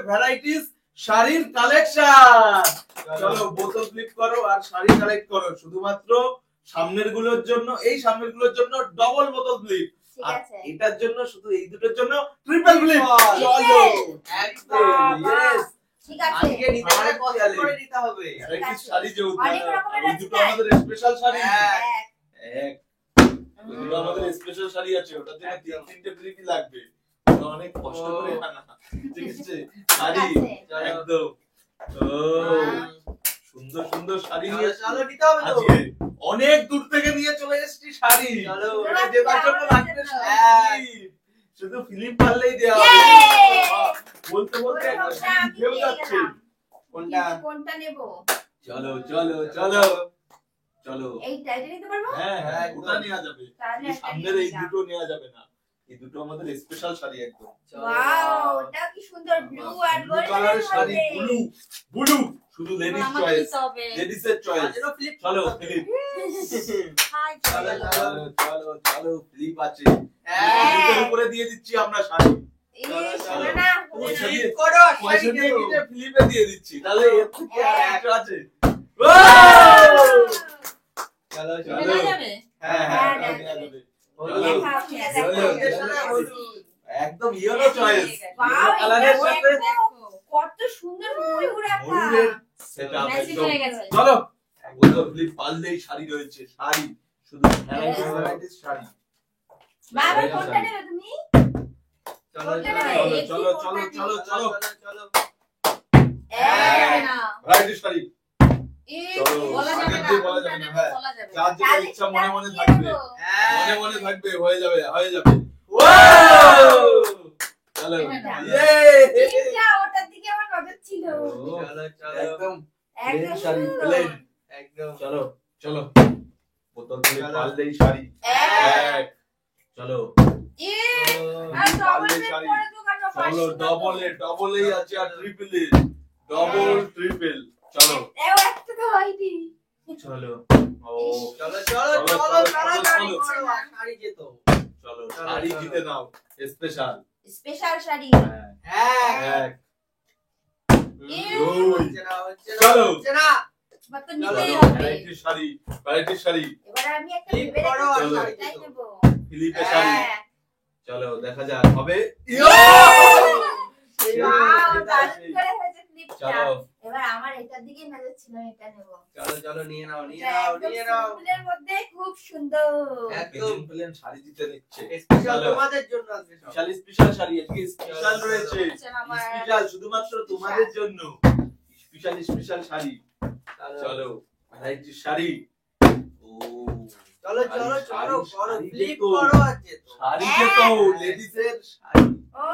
Varieties শাড়ির collection. চলো বোতল ফ্লিপ করো আর শাড়ি কালেক্ট করো। শুধুমাত্র সামনের গুলোর জন্য, এই সামনের গুলোর জন্য ডবল বোতল ফ্লিপ, আর এটার জন্য শুধু এই দুটোর জন্য ট্রিপল ফ্লিপ। চলো একদম ইয়েস, ঠিক আছে। আজকে নিতে গেলে কষ্ট করে নিতে হবে। ভ্যারাইটিস শাড়ি যে এই দুটো আমাদের স্পেশাল শাড়ি। এক দুটো আমাদের স্পেশাল শাড়ি আছে, ওটার জন্য তিনটে ফ্লিপই লাগবে। অনেক কষ্ট করে আনা, ঠিক আছে শাড়ি একদম। ও সুন্দর সুন্দর শাড়ি নিয়ে চলো নিতে হবে তো। অনেক দূর থেকে নিয়ে চলে এসেছি শাড়ি, চলো এটা দেবার জন্য লাগবে শাড়ি। শুধু ফিলিপ পারলেই দেওয়া হবে। বলতে বলতে একটা শাড়ি খেয়ে যাচ্ছে। কোনটা নেব? চলো চলো চলো চলো, এইটা নিতে পারবো? হ্যাঁ হ্যাঁ, ওটা নেওয়া যাবে। সামনের এই দুটো নেওয়া যাবে না, এই দুটো আমাদের স্পেশাল শাড়ি একদম। ওয়াও, এটা কি সুন্দর ব্লু আর গোল্ড কালারের শাড়ি। ব্লু ব্লু শুধু লেডিস চয়েস, লেডিস এর চয়েস। চলো ফিলিপ, চলো চলো চলো চলো ফিলিপ আছে। ফিলিপের উপরে দিয়ে দিচ্ছি আমরা শাড়ি। চলো চলো না, ফিলিপ করো, শাড়ি দিয়ে ফিলিপে দিয়ে দিচ্ছি, তাহলে এর থেকে আর একটা আছে। চলো চলো, হ্যাঁ হ্যাঁ নেওয়া যাবে। একদম ইয়েলো চয়েস, কালারের সাথে কত সুন্দর ময়ূর আঁকা সেটআপ একদম। চলো বলো ফ্লিপ পারলেই শাড়ি রয়েছে, শাড়ি শুধু ভ্যারাইটিস শাড়ি। বাবা কোনটা নেবে তুমি? চলো চলো চলো চলো চলো চলো, ভ্যারাইটিস শাড়ি। বলা যাবে না, বলা যাবে না, যার যেটা ইচ্ছা মনে মনে থাকবে, মনে মনে থাকবে, হয়ে যাবে হয়ে যাবে। চলো ইয়ে, এটা ওটার দিকে আমার নজর ছিল। চলো চলো একদম প্লেন শাড়ি, প্লেন একদম। চলো চলো বোতল থেকে পারলেই শাড়ি। এক চলো চলো, ডবলে ডবলেই আছে আর ট্রিপলে, ডবল ট্রিপল। চলো চলো ও চলো চলো চলো তাড়াতাড়ি করো, শাড়ি যেত। চলো শাড়ি জিতে নাও, স্পেশাল স্পেশাল শাড়ি। এক দুই চলো বাতো নিতেই হবে। Varieties sari, varieties sari. এবারে আমি একটা ভেবে রেখেছি, শাড়িটাই নেব, ফিলিপের শাড়ি। চলো দেখা যাক হবে। ওয়াও দারুণ করে হয়েছে ফ্লিপটা। চলো এবার আমার এটার দিকে নজর ছিল, এটা নেব। চলো চলো নিয়ে নাও নিয়ে নাও নিয়ে নাও। ফুলের মধ্যে খুব সুন্দর একদম প্লেন শাড়ি দিতে দিচ্ছে, স্পেশাল তোমাদের জন্য আছে। স্পেশাল স্পেশাল শাড়ি আজকে স্পেশাল রয়েছে, স্পেশাল শুধুমাত্র তোমাদের জন্য স্পেশাল স্পেশাল শাড়ি। চলো ভ্যারাইটি শাড়ি। ও চলো চলো চলো করো ফ্লিপ করো, আছে তো শাড়ি কে তো লেডিস এর শাড়ি। ও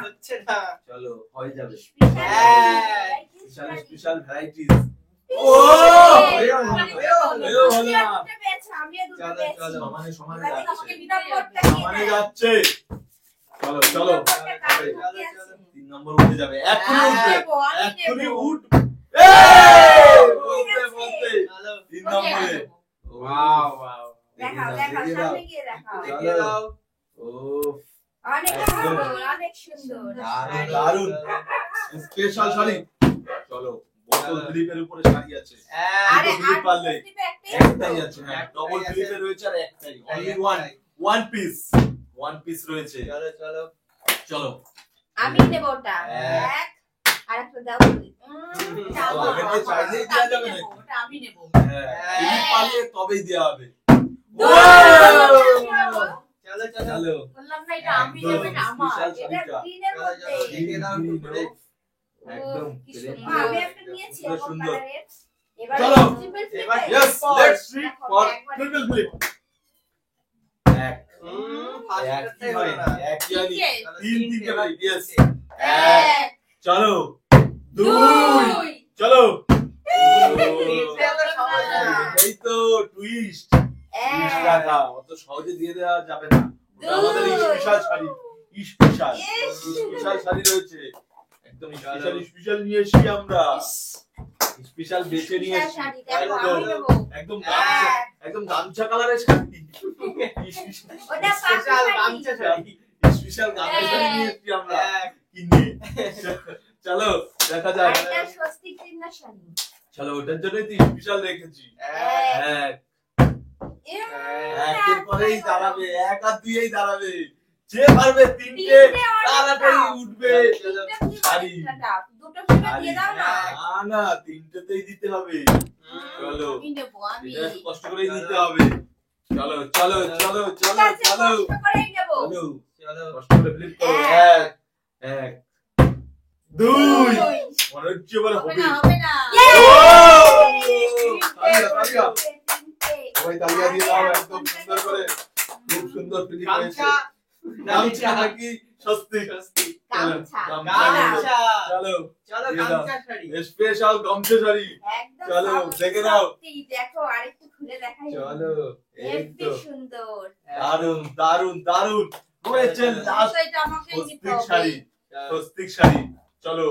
হচ্ছে না, চলো হয়ে যাবে। Special special varieties. ও হয়ে হলো না, চলো চলো সমানে সমানে যাচ্ছে, সমানে যাচ্ছে। চলো চলো 3 নম্বর উঠে যাবে, এখনই উঠবে, এখনই উঠবে। বলতে বলতে 3 নম্বরে। ওয়াও ওয়াও, দেখাও দেখাও সামনে গিয়ে দেখাও, দেখিয়ে দাও। ও অনেক সুন্দর, অনেক সুন্দর, দারুণ স্পেশাল শাড়ি। চলো বোতল ফ্লিপের উপরে শাড়ি আছে, আরে ফ্লিপ পারলে একটাই আছে। হ্যাঁ ডবল ফ্লিপে রয়েছে আর একটাই, only one piece, one piece রয়েছে। চলো চলো চলো আমি নেব ওটা। এক আরেকটা দাও, আগে চাইলেই দেয়া যাবে না, ওটা আমি নেব। হ্যাঁ ফ্লিপ পারলে তবেই দেয়া হবে। চলো চলো বললাম না এটা আমি নেব না, আমার এটা গ্রিনের মধ্যে দেখে দাও করে একদম আমি একটা নিয়েছি এরকম কালারের। এবার এবার yes let's see for triple flip. এক ফার্স্ট হয় না, এক জানি তিন দিকে ভাই। यस এক চলো দুই চলো, এই তো টুইস্ট টাকা অত সহজে দিয়ে দেওয়া যাবে না, ওটা আমাদের special sari, special special sari রয়েছে একদম স্পেশাল স্পেশাল নিয়ে এসেছি আমরা, স্পেশাল বেছে নিয়ে এসেছি একদম গামছা, একদম গামছা কালারের শাড়ি, ওটা স্পেশাল গামছা শাড়ি, স্পেশাল গামছা শাড়ি নিয়ে এসেছি আমরা কিনে। চলো দেখা যাক। এটা স্বস্তিক চিহ্ন শাড়ি। চলো ওটার জন্যই তো স্পেশাল রেখেছি। এক। একের পরেই দাঁড়াবে, এক আর দুইয়েই দাঁড়াবে। যে পারবে তিনটে তাড়াতাড়ি উঠবে। শাড়ি দুটো ফিরে দিয়ে দাও না। না তিনটেতেই দিতে হবে। চলো আমি নেব আমি। এটা একটু কষ্ট করেই দিতে হবে। চলো চলো চলো চলো চলো কষ্ট করেই নেব। চলো চলো কষ্ট করে ফ্লিপ করো। এক এক দুই মনে হচ্ছে এবার হবে হবে। না হবে না। তালিয়া সবাই তালিয়া দিয়ে দাও একদম সুন্দর করে। খুব সুন্দর ফিলিপ হয়েছে। গামছা নাকি স্বস্তিক? গামছা। গামছা চলো চলো গামছা শাড়ি। স্পেশাল গামছা শাড়ি। একদম চলো, দেখে নাও। সত্যি, দেখো আরেকটু খুলে দেখাই। চলো এই হেব্বি তো সুন্দর। দারুন দারুন দারুন হয়েছে লাস্ট তো এটা আমাকে নিতে স্বস্তিক হবে। শাড়ি। স্বস্তিক শাড়ি চলো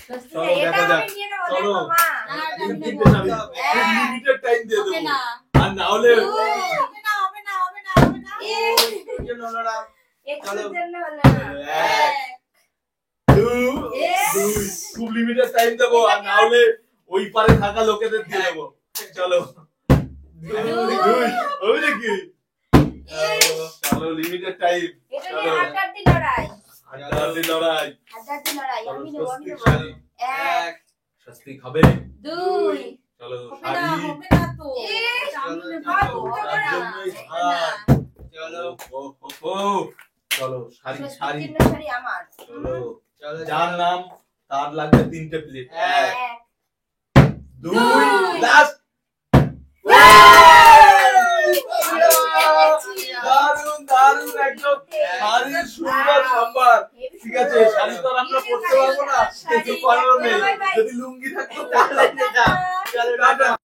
স্বস্তিক চলো, শাড়ি, দেখা এটা যাক। আমি নিয়ে নেবো, চলো। দেখো মা। না, এটা তিন আমি তিনটে নেবো। শাড়ি হ্যাঁ। লিমিটেড টাইম দিয়ে হবে দেবো না। আর না হলে হবে না হবে না হবে না হবে না। ওর জন্য হলো না। একটুর চলো। জন্য হলো না। এক। দুই খুব লিমিটেড টাইম দেবো আর না হলে ওই পারে থাকা লোকেদের দিয়ে দেবো। চলো দুই ওই নাকি চলো লিমিটেড টাইম। এটা চলো। নিয়ে হাড্ডাহাড্ডি লড়াই। হাড্ডাহাড্ডি লড়াই। হাড্ডাহাড্ডি লড়াই। চলো আমি নেবো, আমি স্বস্তিক নেবো। শাড়ি। এক, স্বস্তিক হবে। দুই। চলো হবে না, শাড়ি হবে না তো। ইস, চলো, আমি চলো, নেবো, তার হবে না, জন্যই হবে না। চলো ও, ও, ও। চলো শাড়ি স্বস্তিক শাড়ি চিহ্ন শাড়ি আমার। চলো চলো যার নাম তার লাগবে তিনটে প্লেট। এক এক। দুই দুই। লাস্ট পেরেছি। দারুন দারুন একদম শাড়ির সুন্দর সম্ভার। হেবি ঠিক আছে সুন্দর। শাড়ি তো আর আমরা পরতে পারবো না, কিছু করার নেই। যদি লুঙ্গি থাকতো তাহলে টাটা। টাটা।